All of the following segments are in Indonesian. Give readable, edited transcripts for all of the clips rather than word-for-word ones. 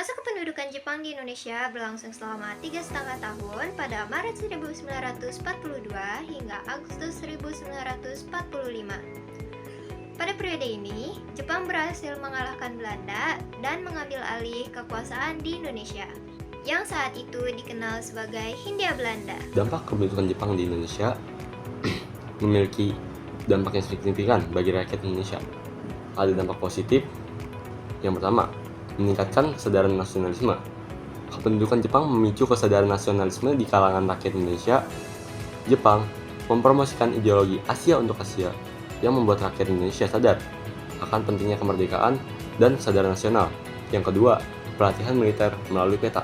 Masa kependudukan Jepang di Indonesia berlangsung selama 3,5 tahun pada Maret 1942 hingga Agustus 1945. Pada periode ini, Jepang berhasil mengalahkan Belanda dan mengambil alih kekuasaan di Indonesia, yang saat itu dikenal sebagai Hindia Belanda. Dampak kependudukan Jepang di Indonesia memiliki dampak yang signifikan bagi rakyat Indonesia. Ada dampak positif. Yang pertama, meningkatkan kesadaran nasionalisme. Kependudukan Jepang memicu kesadaran nasionalisme di kalangan rakyat Indonesia. Jepang mempromosikan ideologi Asia untuk Asia yang membuat rakyat Indonesia sadar akan pentingnya kemerdekaan dan kesadaran nasional. Yang kedua, pelatihan militer melalui peta.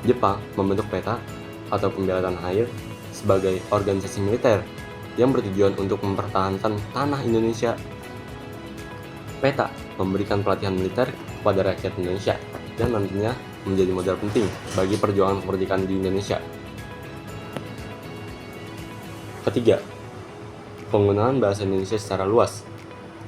Jepang membentuk peta atau pembela tanah air sebagai organisasi militer yang bertujuan untuk mempertahankan tanah Indonesia. Peta memberikan pelatihan militer kepada rakyat Indonesia dan nantinya menjadi modal penting bagi perjuangan kemerdekaan di Indonesia. Ketiga, penggunaan bahasa Indonesia secara luas.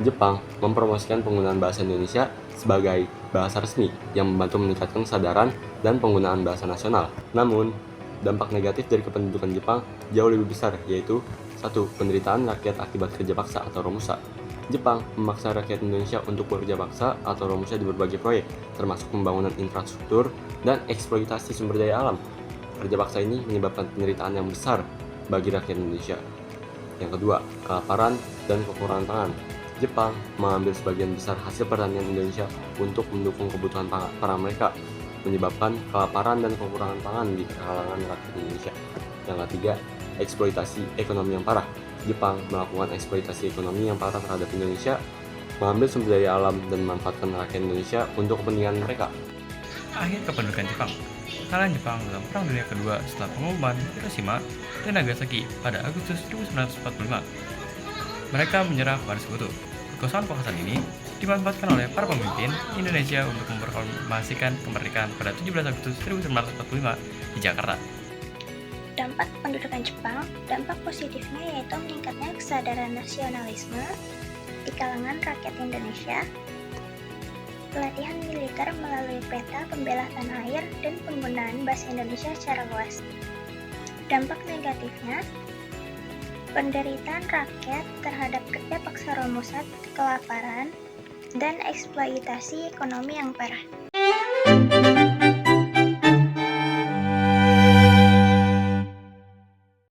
Jepang mempromosikan penggunaan bahasa Indonesia sebagai bahasa resmi yang membantu meningkatkan kesadaran dan penggunaan bahasa nasional. Namun, dampak negatif dari kependudukan Jepang jauh lebih besar, yaitu 1. Penderitaan rakyat akibat kerja paksa atau romusa. Jepang memaksa rakyat Indonesia untuk bekerja paksa atau romusa di berbagai proyek, termasuk pembangunan infrastruktur dan eksploitasi sumber daya alam. Kerja paksa ini menyebabkan penderitaan yang besar bagi rakyat Indonesia. Yang kedua, kelaparan dan kekurangan pangan. Jepang mengambil sebagian besar hasil pertanian Indonesia untuk mendukung kebutuhan para mereka, menyebabkan kelaparan dan kekurangan pangan di kalangan rakyat Indonesia. Yang ketiga, eksploitasi ekonomi yang parah. Jepang melakukan eksploitasi ekonomi yang parah terhadap Indonesia, mengambil sumber daya alam dan memanfaatkan rakyat Indonesia untuk kepentingan mereka. Akhir kependudukan Jepang. Kekalahan Jepang dalam Perang Dunia Kedua setelah pengumuman Hiroshima dan Nagasaki pada Agustus 1945. Mereka menyerah pada sekutu. Kekosongan ini dimanfaatkan oleh para pemimpin Indonesia untuk memproklamasikan kemerdekaan pada 17 Agustus 1945 di Jakarta. Dampak kependudukan Jepang, dampak positifnya yaitu meningkatnya kesadaran nasionalisme di kalangan rakyat Indonesia, pelatihan militer melalui peta pembela tanah air, dan penggunaan bahasa Indonesia secara luas. Dampak negatifnya, penderitaan rakyat terhadap kerja paksa romusa, kelaparan, dan eksploitasi ekonomi yang parah.